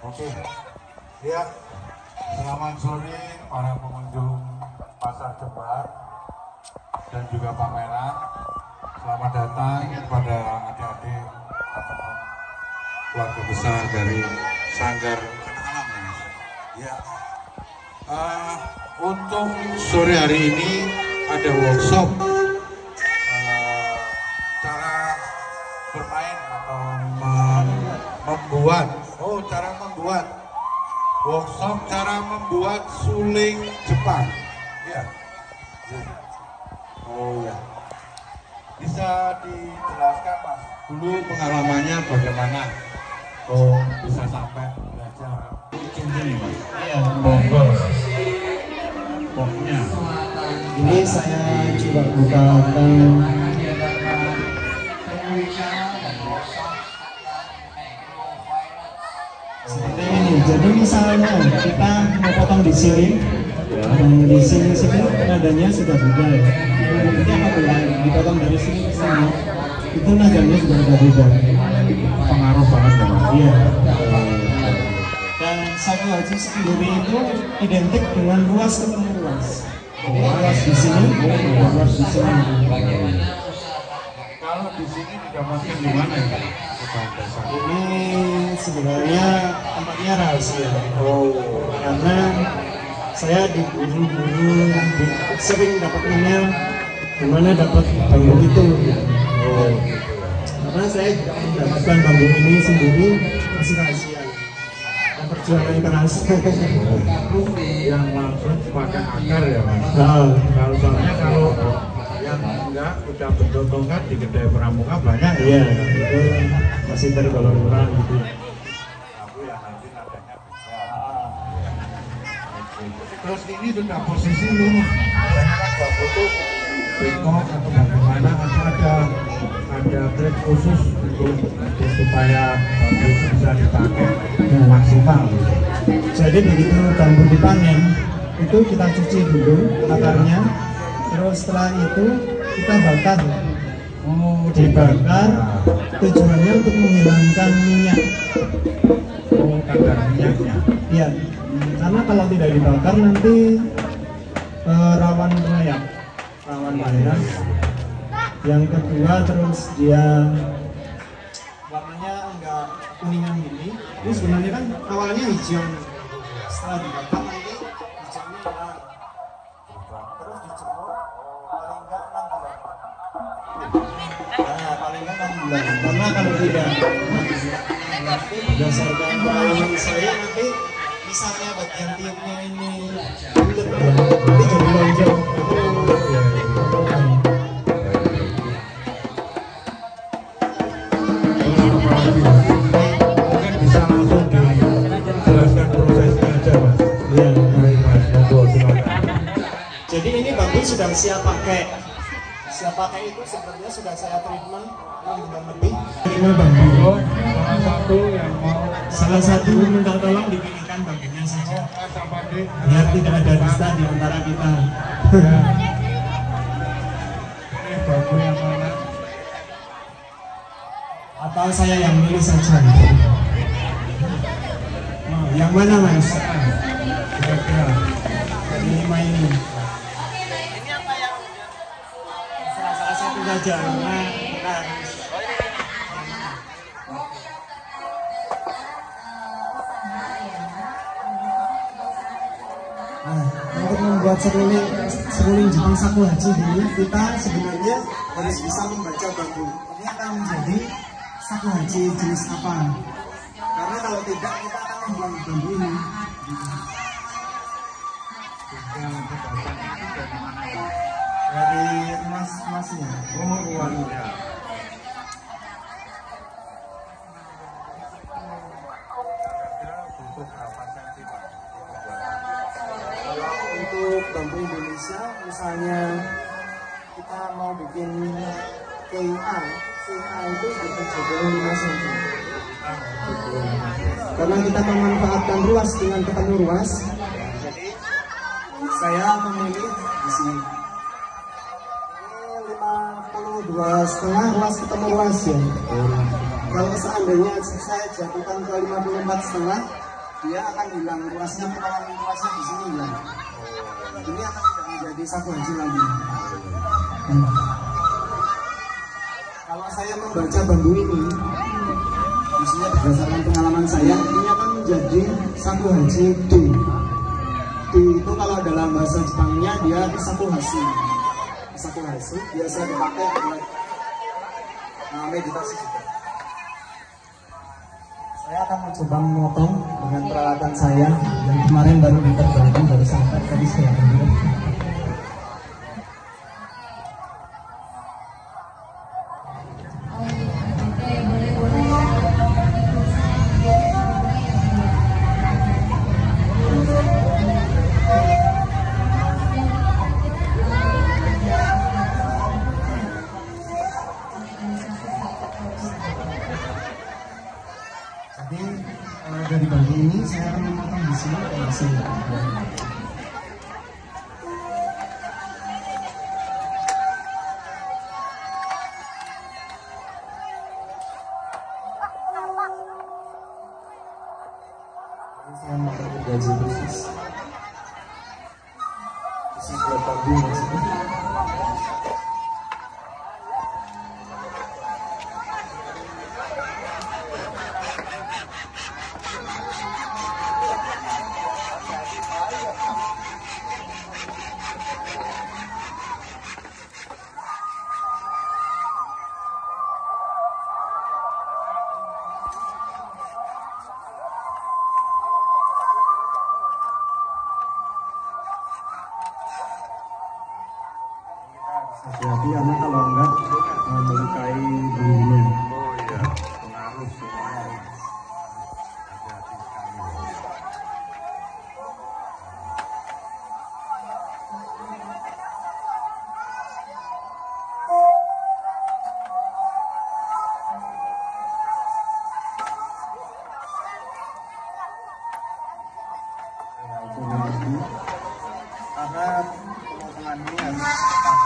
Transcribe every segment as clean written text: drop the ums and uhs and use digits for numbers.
Oke, ya, selamat sore para pengunjung Pasar Jembar dan juga pameran. Selamat datang kepada adik-adik ataupun keluarga besar dari Sanggar Anak Alam. Ya, untuk sore hari ini ada workshop cara bermain atau membuat. Cara membuat workshop cara membuat suling Jepang. Ya. Oh ya. Bisa dijelaskan Mas dulu pengalamannya bagaimana? Oh bisa sampai belajar ini Mas? Iya. Monggo. Pokoknya. Ini saya coba bukakan. Seperti ini, jadi misalnya kita mau potong di sini, di sini nadanya sudah beda ya. Jadi apabila dipotong dari sini ke sini, itu nadanya sudah beda. Pengaruh banget ya Mas? Iya. Dan saku haji sendiri itu identik dengan luas ketemu luas. Jadi luas di sini, luas di sini. Kalau di sini didapatkan di mana ya? Ini sebenarnya tempatnya rahasia. Karena saya di guru-guru sering dapat email di mana dapat bambu itu. Karena saya juga mendapatkan bambu ini sendiri masih rahasia. Perjuangan keras. Yang langsung pakai akar ya Mas? Kalau soalnya kalau yang enggak udah bentuk tongkat di kedai pramuka banyak ya? Iya, itu masih tergolong murah gitu. Aku ya nanti nadanya bisa. Terus ini sudah posisi lurus. Biasanya kan bambu tuh bengkok atau bagaimana ada trik khusus untuk supaya bambu itu bisa dipakai maksimal. Jadi begitu bambu dipanen, itu kita cuci dulu akarnya, terus setelah itu kita bakar. Dibakar tujuannya untuk menghilangkan minyak. Kadar minyaknya. Iya, karena kalau tidak dibakar nanti rawan mayat. Yang kedua terus dia warnanya enggak kuningan gini. Ini sebenarnya kan awalnya hijau. Setelah dibakar nanti hijaunya hilang. Terus dijemur paling enggak 6 bulan. Nah, paling enggak 6 bulan. Karena kalau tidak berdasarkan pengalaman saya nanti misalnya bagian tiupnya ini bulat, nanti jadi lonjong. Mungkin bisa langsung dijelaskan prosesnya aja Mas. Iya. Silakan. Jadi ini bambu sudah siap pakai. Siap pakai itu sebenarnya sudah saya treatment 6 bulan lebih. Ini bambu. Salah satu minta tolong dipilihkan bambunya saja. Biar tidak ada dusta di antara kita. Ini bambu yang mana? Atau saya yang milih saja. Oh, yang mana Mas? Kira-kira. Dari 5 ini. Salah satu saja. Nah, untuk membuat seruling Jepang saku haji ini, kita sebenarnya harus bisa membaca bambu. Ini akan menjadi saku haji jenis apa? Karena kalau tidak, kita akan membuang bambu ini. Dari emas-emasnya. Uangnya. Untuk bambu Indonesia, misalnya kita mau bikin KIA itu kita coba 5 cm. Karena kita memanfaatkan ruas dengan ketemu ruas, jadi saya memilih di sini. Ini 52,5 ruas ketemu ruas ya. Kalau seandainya saya jatuhkan ke 54,5, dia akan hilang luasnya, potongan luasnya di sini hilang. Ini akan tidak menjadi saku haji lagi. Kalau saya membaca bambu ini, maksudnya berdasarkan pengalaman saya, ini akan menjadi saku haji D. D itu kalau dalam bahasa Jepangnya dia saku hashi. Saku hashi biasa dipakai buat meditasi juga. Saya akan mencoba memotong dengan peralatan saya yang kemarin baru diterbangkan, baru sampai tadi saya ambil. Dari bambu ini saya akan memotong di sini ke sini. Saya memakai gaji khusus. Khusus buat bambu maksudnya. Hati-hati karena kalau enggak melukai bulunya. Oh iya, pengaruh semuanya. Hati-hati sekali. Karena pemotongan ini harus cepat.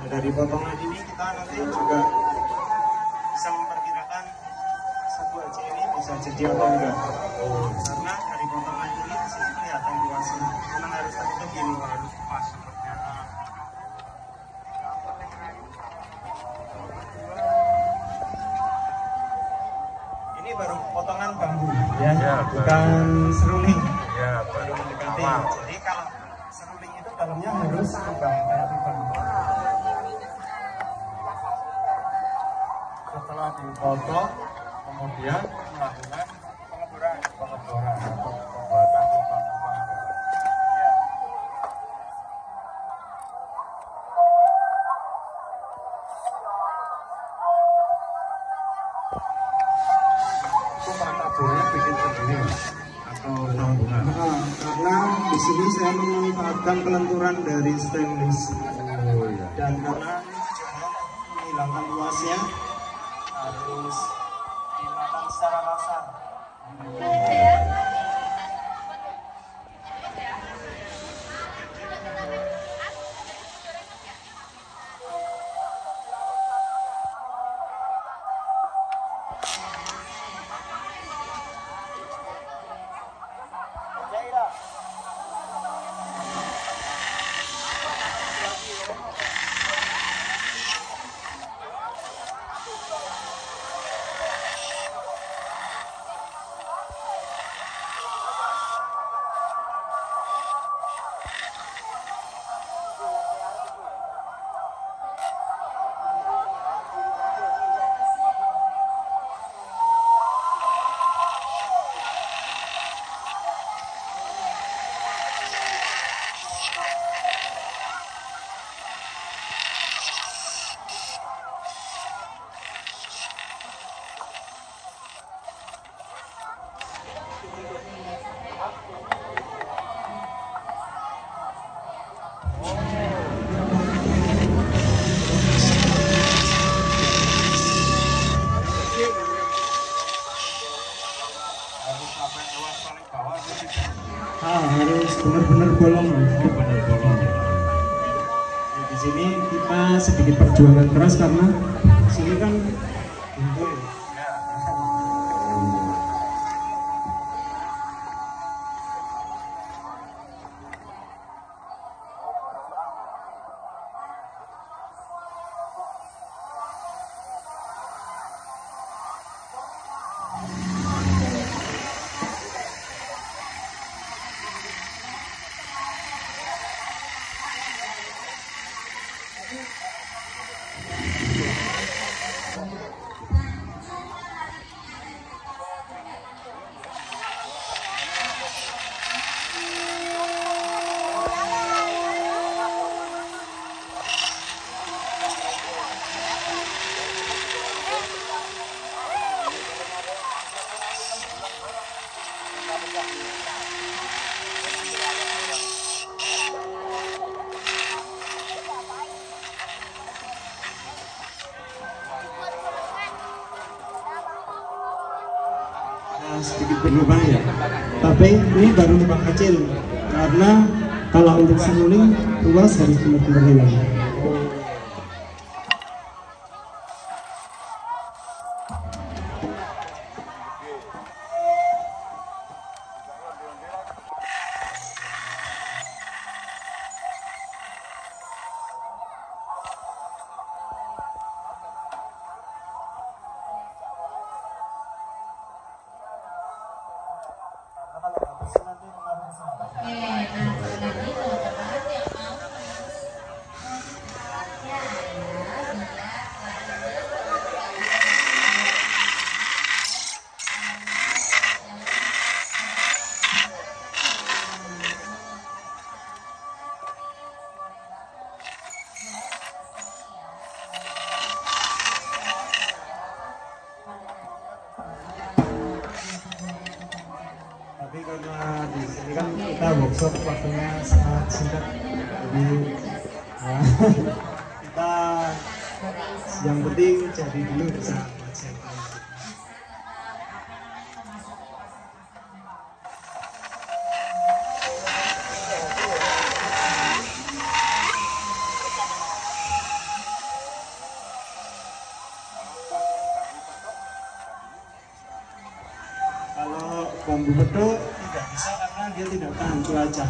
Dari potongan ini kita nanti juga bisa memperkirakan saku haji ini bisa jadi apa enggak. Karena dari potongan ini di sini kelihatan luasnya. Memang harus tertutup gini, harus pas seperti apa. Ini baru potongan bambu, ya, bukan seruling. Ya, baru mendekati. Jadi kalau seruling itu dalamnya harus lubang kayak lubang. Setelah dipotong, kemudian melakukan pengeboran atau pembuatan lubang-lubang. Ya. Itu pertaburannya bikin sendiri atau sambungan? Karena di sini saya memanfaatkan kelenturan dari stainless. Oh iya. Dan karena menghilangkan luasnya, harus dimakan secara kasar. sedikit perjuangan keras karena sini kan pintu ya. Sedikit berlubang ya, tapi ini baru lubang kecil karena kalau untuk seruling luas harus benar-benar hilang. Tapi karena di sini kan kita workshop waktunya sangat singkat, jadi kita yang penting jadi dulu bisa belajar. Bambu betul tidak bisa karena dia tidak tahan cuaca.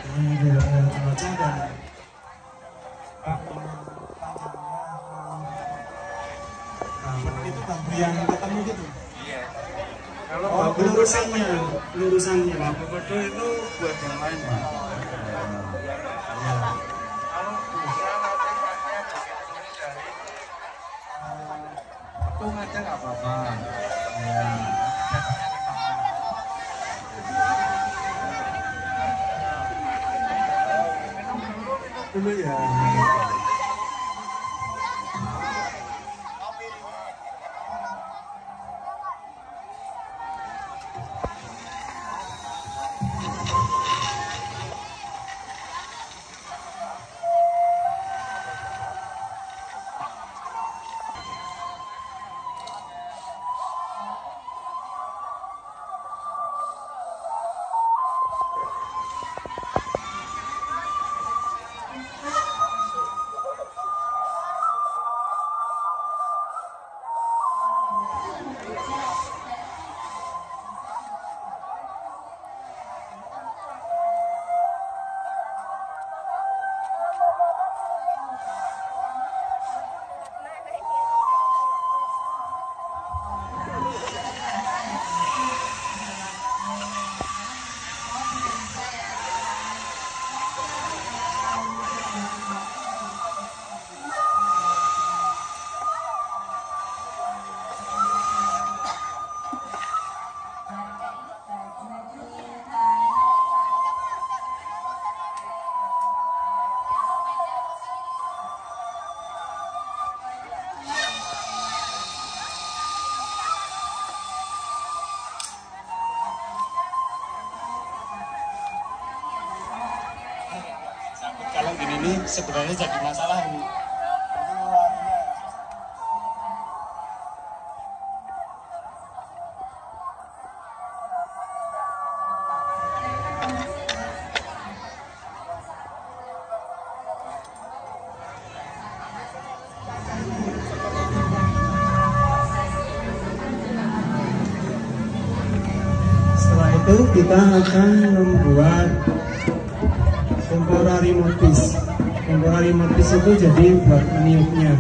Ini tidak tahan cuaca dan panjangnya itu bambu yang ketemu gitu. Iya. Kalau bambu lurusannya bambu betul itu buat yang lain, Pak. Kalau bisa nanti pakai begitu dari tung aja nggak apa-apa. Ya. Dulu ya. Kalau gini nih sebenarnya jadi masalah ini. kita akan membuat temporary motifs. Temporary motifs itu jadi buat meniupnya.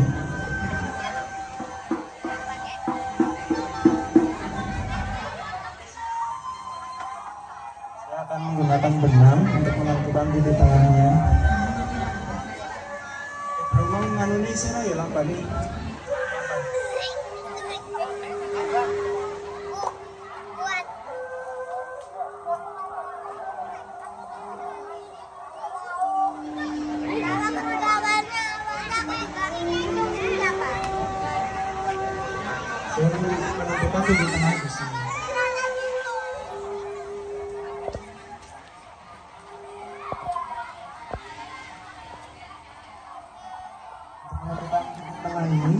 Saya akan menggunakan benang untuk menentukan titik tengahnya. Memang anu ini saya ya lambat nih. Saya menentukan titik tengah di sini. Menentukan titik tengah ini,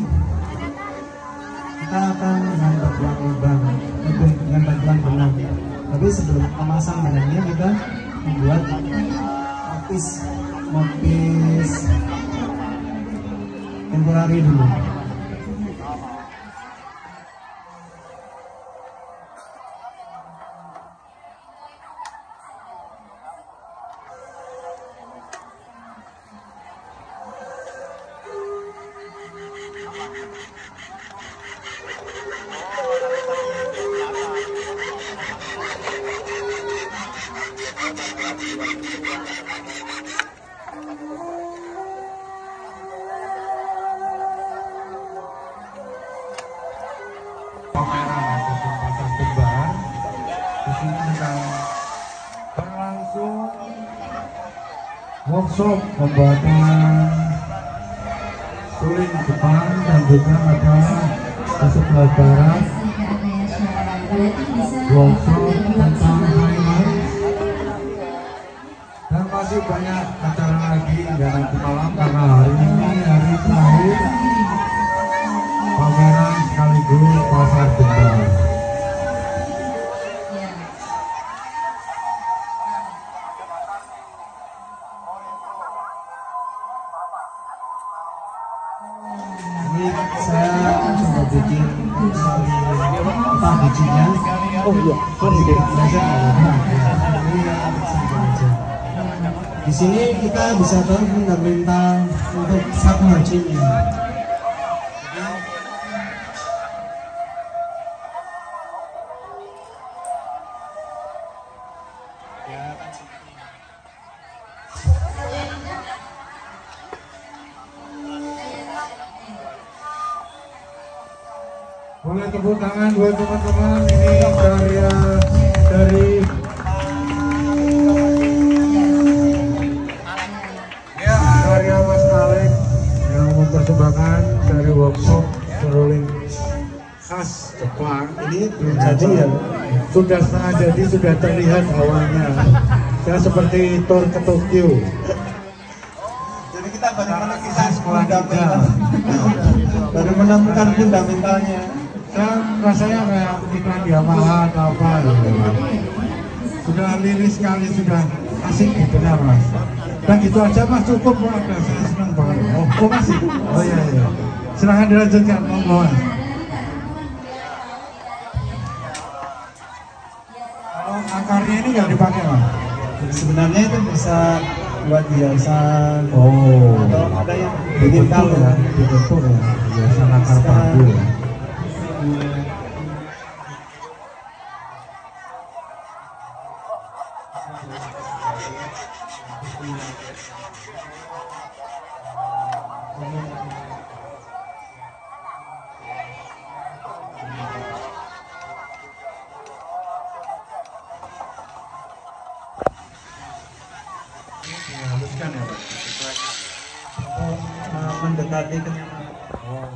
kita akan dengan bantuan lubang, dengan bantuan benang. Tapi sebelum memasang benangnya, kita membuat motif temporary dulu. Pameran ataupun pasar kembar di sini sedang berlangsung workshop pembuatan suling Jepang, dan juga ada di sebelah barat workshop tentang highlight, dan masih banyak acara lagi hingga nanti malam, karena hari ini hari terakhir pameran sekaligus pasar kembar. Ini saya coba bikin entah bijinya. Oh iya, sedikit saja. Di sini kita bisa tahu fundamental untuk saku hajinya. Boleh tepuk tangan buat teman-teman, ini karya dari karya Mas Alex yang mempersembahkan dari workshop seruling khas Jepang. Ini belum jadi ya? Sudah setengah jadi, sudah terlihat awalnya. Saya seperti tour ke Tokyo. Jadi kita baru menemukan Sekolah fundamental, baru menemukan fundamentalnya. Dan rasanya kayak iklan Yamaha atau apa gitu. Sudah liris sekali, sudah asik gitu ya Mas. Dan itu aja Mas, cukup Mas, saya senang banget. Oh masih? Oh iya iya. Silahkan dilanjutkan, monggo Mas. Kalau akarnya ini nggak dipakai Mas? Sebenarnya itu bisa buat hiasan. Oh, Atau ada yang bikin kalung ya, dibentuk ya, biasa akar bambu. Dihaluskan ya Pak? Mendekati kenyamanan. Oh.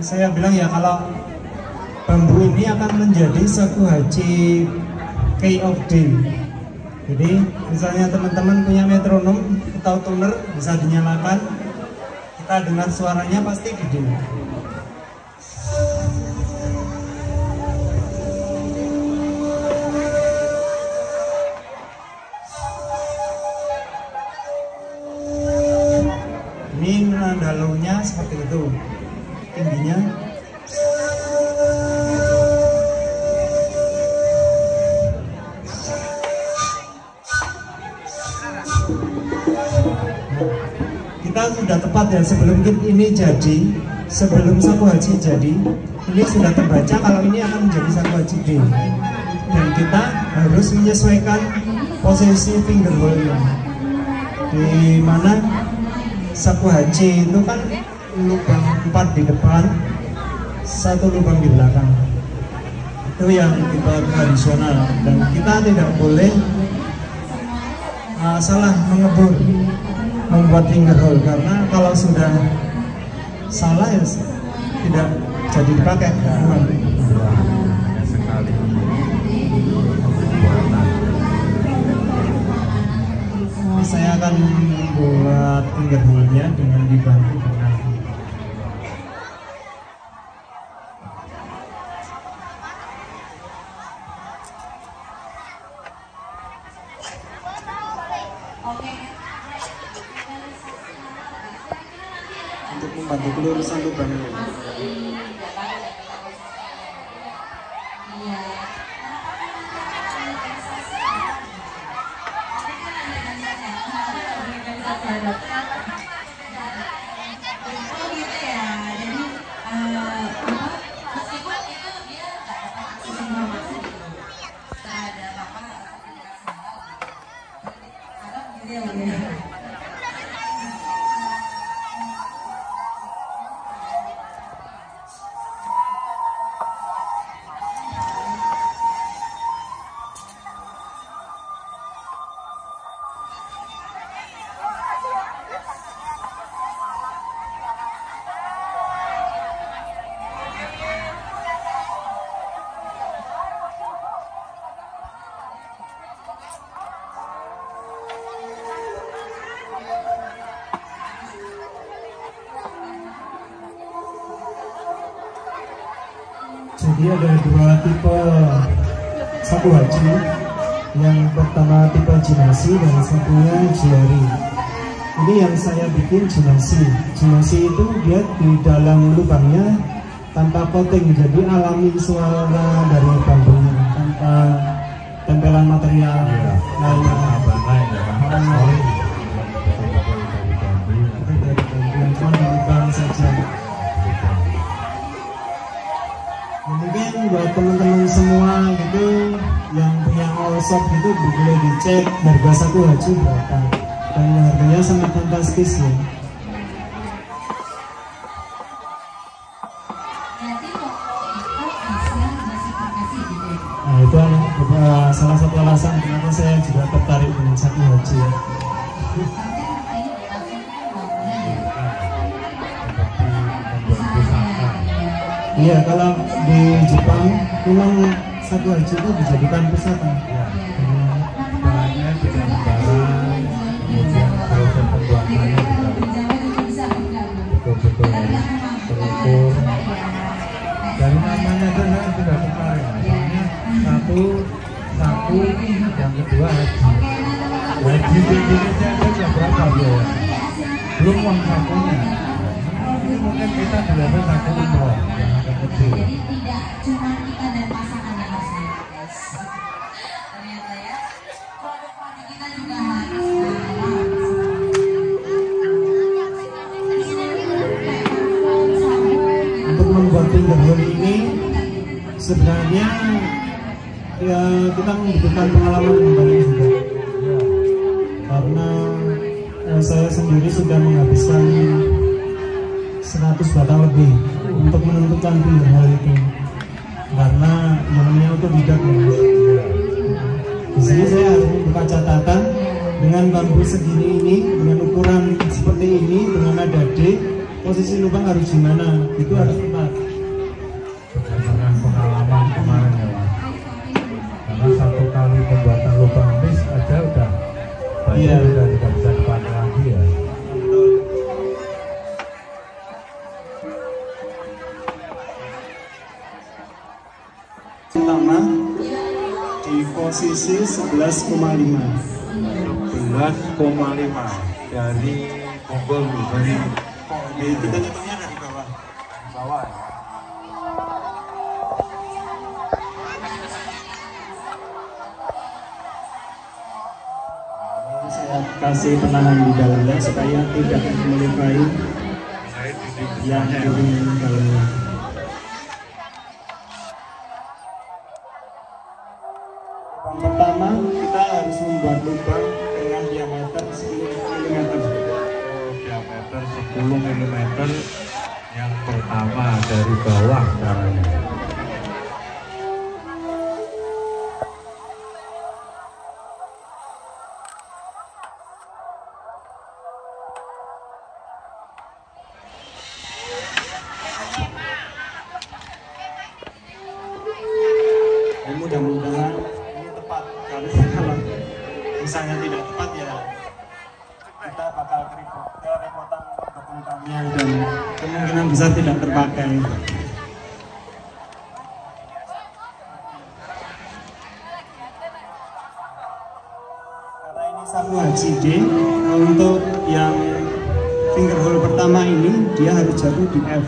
saya bilang ya, kalau bambu ini akan menjadi shakuhachi key of day. Jadi misalnya teman-teman punya metronom atau tuner, bisa dinyalakan, kita dengar suaranya pasti gede. Ini nadalunya seperti itu, tingginya. Kita sudah tepat ya, sebelum ini jadi, sebelum shakuhachi jadi, ini sudah terbaca kalau ini akan menjadi shakuhachi D. Dan kita harus menyesuaikan posisi finger hole-nya. Di mana shakuhachi itu kan lubang 4 di depan, 1 lubang di belakang. Itu yang kita tradisional, dan kita tidak boleh salah mengebur membuat finger hole, karena kalau sudah salah ya tidak jadi dipakai. Saya akan membuat finger hole-nya dengan dibantu dengan untuk membantu pelurusan lubangnya. Jadi ada 2 tipe shakuhachi. Yang pertama tipe jinashi dan satunya jiari. Ini yang saya bikin jinashi. Jinashi itu dia di dalam lubangnya tanpa coating, jadi alami suara dari bambunya tanpa tempelan material lainnya. Cuma di lubang saja. Mungkin buat teman-teman semua gitu yang punya all shop gitu boleh dicek harga shakuhachi berapa, dan harganya sangat fantastis ya. Nah itu salah satu alasan kenapa saya juga tertarik dengan shakuhachi ya. Iya, kalau di Jepang memang shakuhachi itu dijadikan pusaka. Ya, bahannya tidak sembarang, kemudian proses pembuatannya juga betul-betul terukur. Dari namanya saja sudah tertarik, soalnya satu, yang kedua haji. Haji di Indonesia itu sudah berapa ya? Belum uang sakunya. Ini mungkin kita di level saku umroh. Jadi tidak cuma kita dan pasangannya Mas guys. Ternyata ya produk padi kita juga harus untuk membuat finger hole ini sebenarnya ya kita membutuhkan pengalaman kembali juga ya. Karena saya sendiri sudah menghabiskan 100 batang lebih untuk menentukan finger hole itu, karena namanya otodidak ya. Di sini saya harus membuka catatan dengan bambu segini ini, dengan ukuran seperti ini, dengan nada D, posisi lubang harus di mana, itu harus tepat. Iya, udah tidak bisa dipakai lagi ya. Pertama di posisi 11,5. 11,5 dari Bonggol dari Kita hitungnya dari bawah. bawah ya. Saya kasih penahan di dalamnya supaya tidak melukai yang di dalamnya. Yang pertama kita harus membuat lubang dengan diameter 10 mm. Diameter 10 mm yang pertama dari bawah caranya. Mudah-mudahan ini tepat, karena kalau misalnya tidak tepat ya kita bakal kerepotan untuk bengkangnya dan kemungkinan besar tidak terpakai. Karena ini sapu haji D, untuk yang finger hole pertama ini dia harus jatuh di F.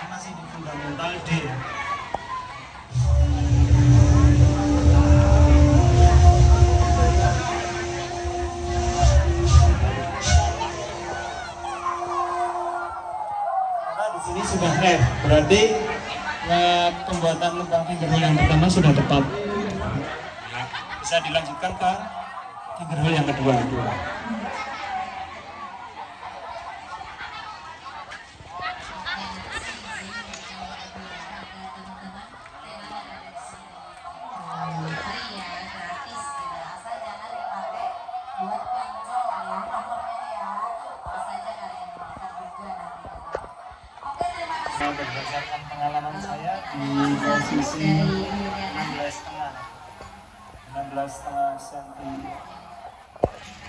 Masih di fundamental D. Karena di sini sudah F, berarti pembuatan lubang finger hole yang pertama sudah tepat. Bisa dilanjutkan ke finger hole yang kedua. Berdasarkan pengalaman saya di posisi 16,5 cm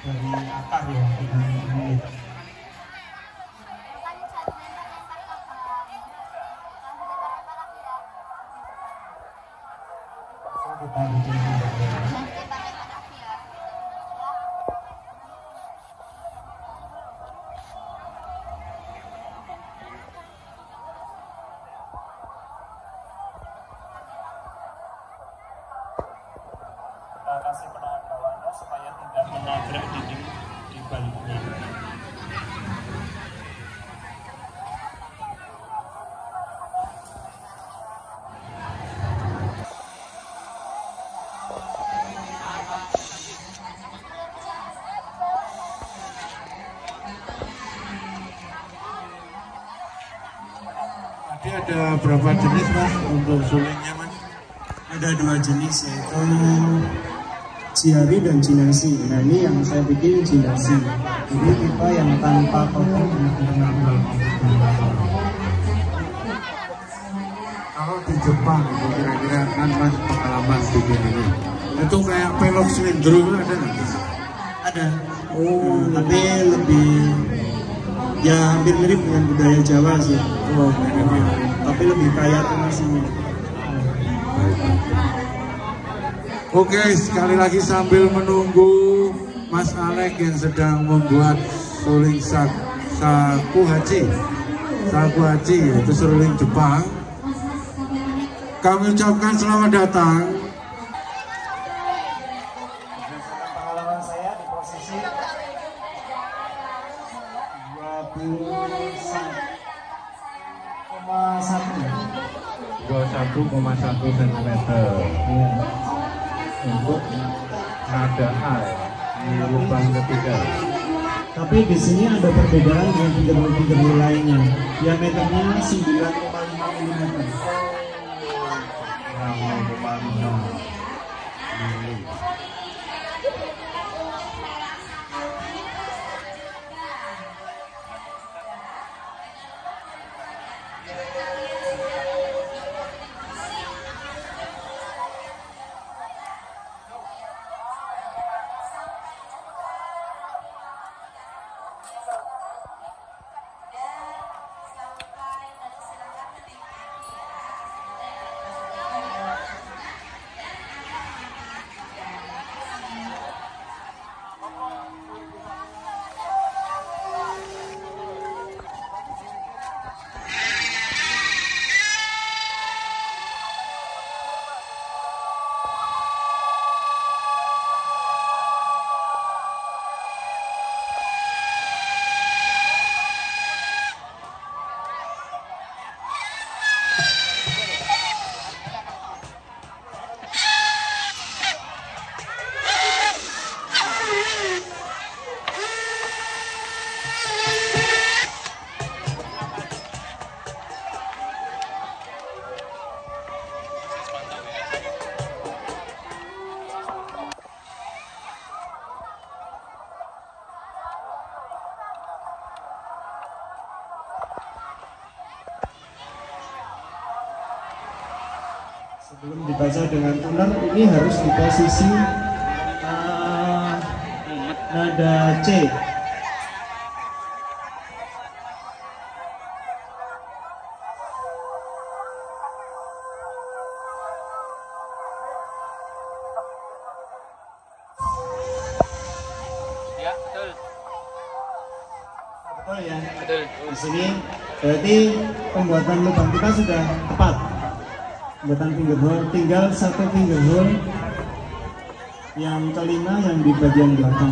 dari akar ya, ini. Kita bikin kita kasih penahan bawahnya supaya tidak menabrak dinding di baliknya. Tadi ada berapa jenis mas untuk sulingnya mas? Ada 2 jenis, yaitu Jiari dan Jinasi. Nah ini yang saya bikin Jinasi. Ini tipe yang tanpa potong. Kalau di Jepang itu kira-kira kan mas pengalaman bikin ini, itu kayak pelok slendro ada nggak? Ada. Tapi lebih ya hampir mirip dengan budaya Jawa sih. Mirip. Tapi lebih kaya nasinya. Oke, sekali lagi sambil menunggu Mas Alek yang sedang membuat suling saku haji, yaitu seruling Jepang. Kami ucapkan selamat datang. Pengalaman saya di posisi 21,1 cm ya. untuk nada A di lubang ketiga. Tapi di sini ada perbedaan dengan finger lainnya. Diameternya 9,5 mm. Sebelum dibaca dengan tunar, ini harus di posisi nada C. Ya, betul. Betul ya? Betul. Di sini berarti pembuatan lubang kita sudah tepat. Pembuatan finger hole, tinggal satu finger hole yang kelima yang di bagian belakang.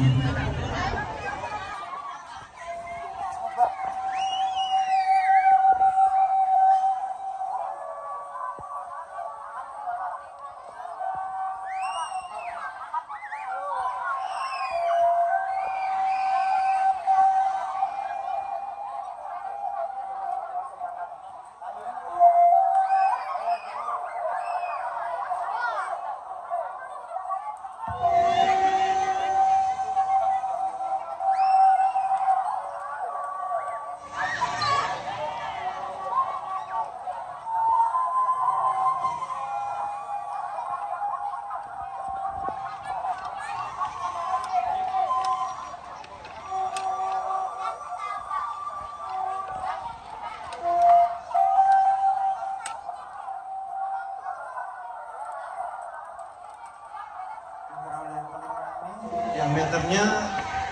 Diameternya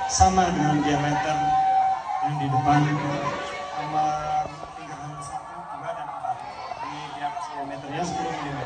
sama dengan diameter yang di depan nomor 3, 1, 2, dan 4. Ini diameternya 10 mm.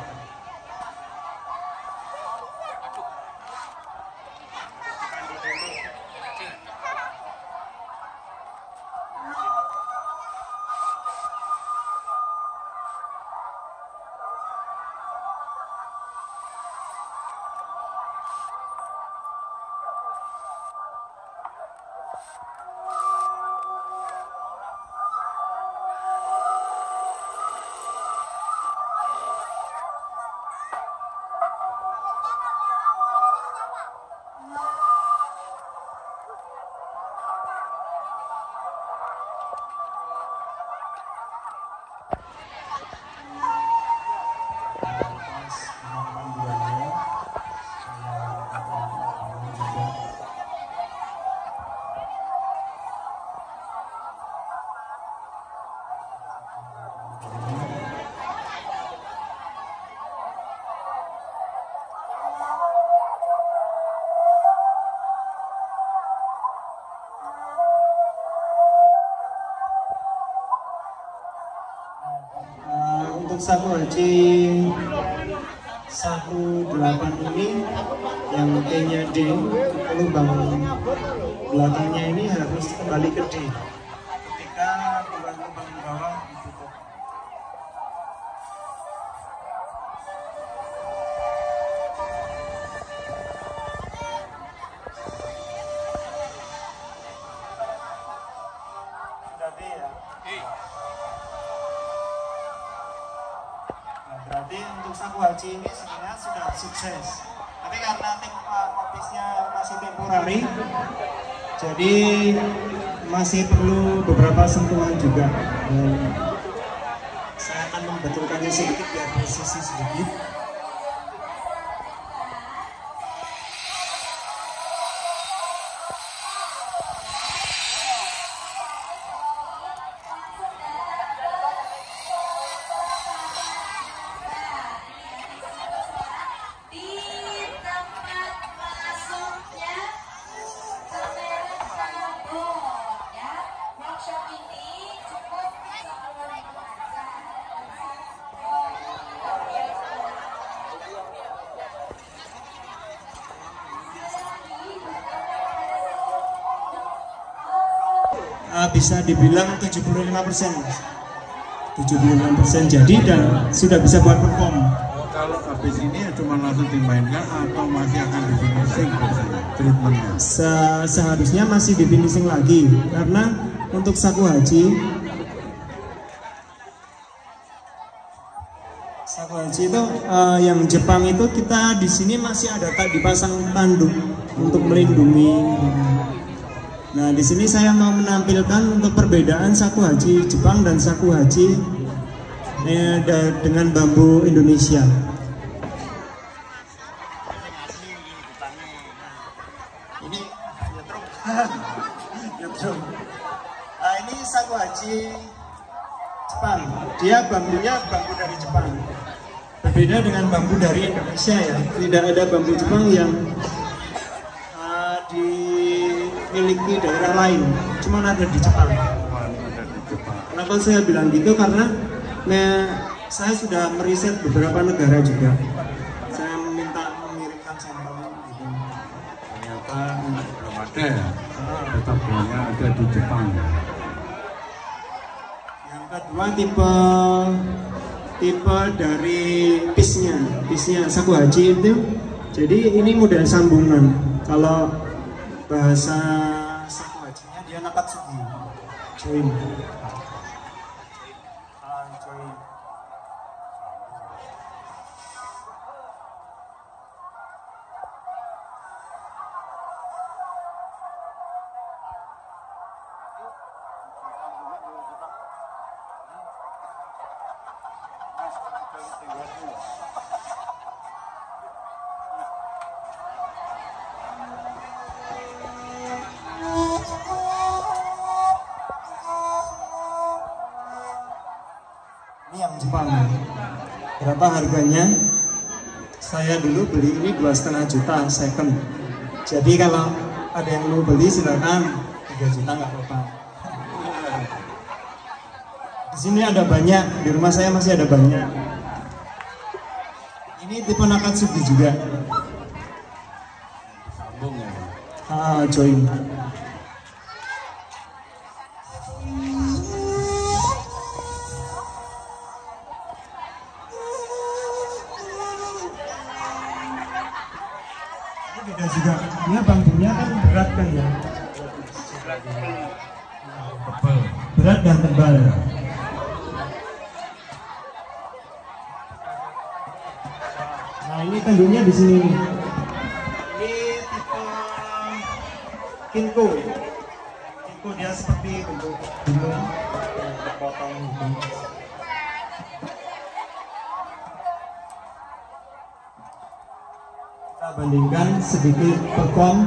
Untuk saku haji 18 ini yang T-nya D, lubang belakangnya ini harus kembali ke D ketika lubang-lubang bawah ditutup. Berarti ya. Berarti untuk saku haji ini sebenarnya sudah sukses. Tapi karena tim ofisnya masih temporary, jadi masih perlu beberapa sentuhan juga. Dan saya akan membetulkannya sedikit biar presisi sedikit. bisa dibilang 75%, 75% jadi dan sudah bisa buat perform. Kalau habis ini cuma langsung dimainkan atau masih akan di finishing treatmentnya? Seharusnya masih di finishing lagi karena untuk saku haji itu yang Jepang itu kita di sini masih ada dipasang tanduk untuk melindungi. Nah di sini saya mau menampilkan untuk perbedaan saku haji Jepang dan saku haji dengan bambu Indonesia. Ini nah, ini saku haji Jepang. Dia bambunya bambu dari Jepang. Berbeda dengan bambu dari Indonesia ya. Tidak ada bambu Jepang yang dimiliki daerah lain. Cuma ada di Jepang. Kenapa saya bilang gitu? Karena saya sudah meriset beberapa negara juga. Saya minta mengirimkan sampel gitu. Ternyata belum ada ya. Tetap hanya ada di Jepang. Yang kedua tipe dari piece-nya saku haji itu. Jadi ini model sambungan. Kalau bahasa saku hajinya dia nakatsugi. Join. Join. Ini yang Jepang. Berapa harganya? Saya dulu beli ini 2,5 juta second. Jadi kalau ada yang mau beli silakan, 3 juta nggak apa-apa. Di sini ada banyak, di rumah saya masih ada banyak. Ini tipe nakatsugi juga. Sambung ya. Join. Beda juga, dia bambunya kan berat kan ya, berat dan tebal. Nah ini tanduknya di sini nih. Ini tipe Kinko. Kinko dia seperti bentuk gunung yang terpotong gitu. Kita bandingkan sedikit perform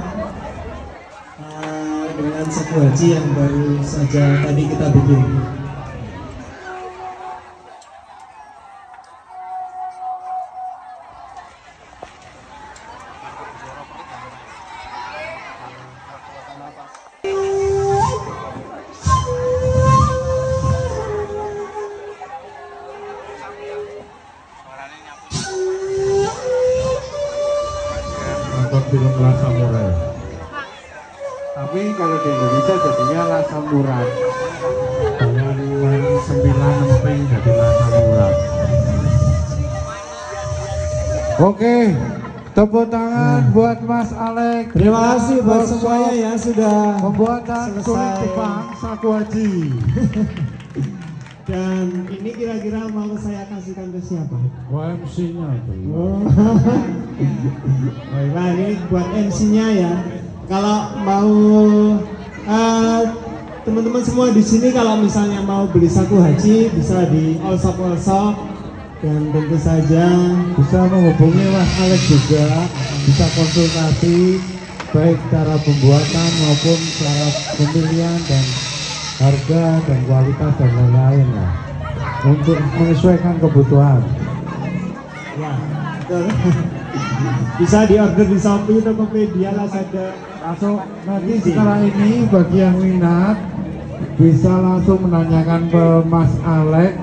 dengan saku haji yang baru saja tadi kita bikin. Film La Samurai. Tapi kalau di Indonesia jadinya La Samurai. Dengan 9 emping jadi La Samurai. Oke, tepuk tangan buat Mas Alex. Terima kasih buat semuanya ya sudah pembuatan kulit selesai. Jepang saku haji. Dan ini kira-kira mau saya kasihkan ke siapa? MC-nya itu. Oh. Baiklah, ini buat MC-nya ya. Kalau mau teman-teman semua di sini kalau misalnya mau beli saku haji bisa di all shop dan tentu saja Bisa menghubungi Mas Alex juga, bisa konsultasi baik cara pembuatan maupun cara pemilihan dan harga dan kualitas dan lain-lain ya, untuk menyesuaikan kebutuhan. ya betul. Bisa diorder di Shopee, Tokopedia, Lazada. Langsung nanti setelah ini bagi yang minat bisa langsung menanyakan ke Mas Alex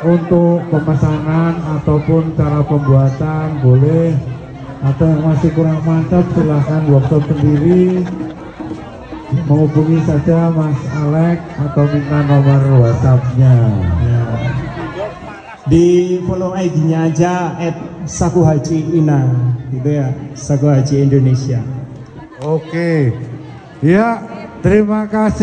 untuk pemesanan ataupun cara pembuatan boleh, atau yang masih kurang mantap silahkan workshop sendiri menghubungi saja Mas Alek atau minta nomor WhatsApp-nya. Ya. Di follow ID-nya aja @sakuhajiina gitu ya, Saku Haji Indonesia. Oke, ya terima kasih.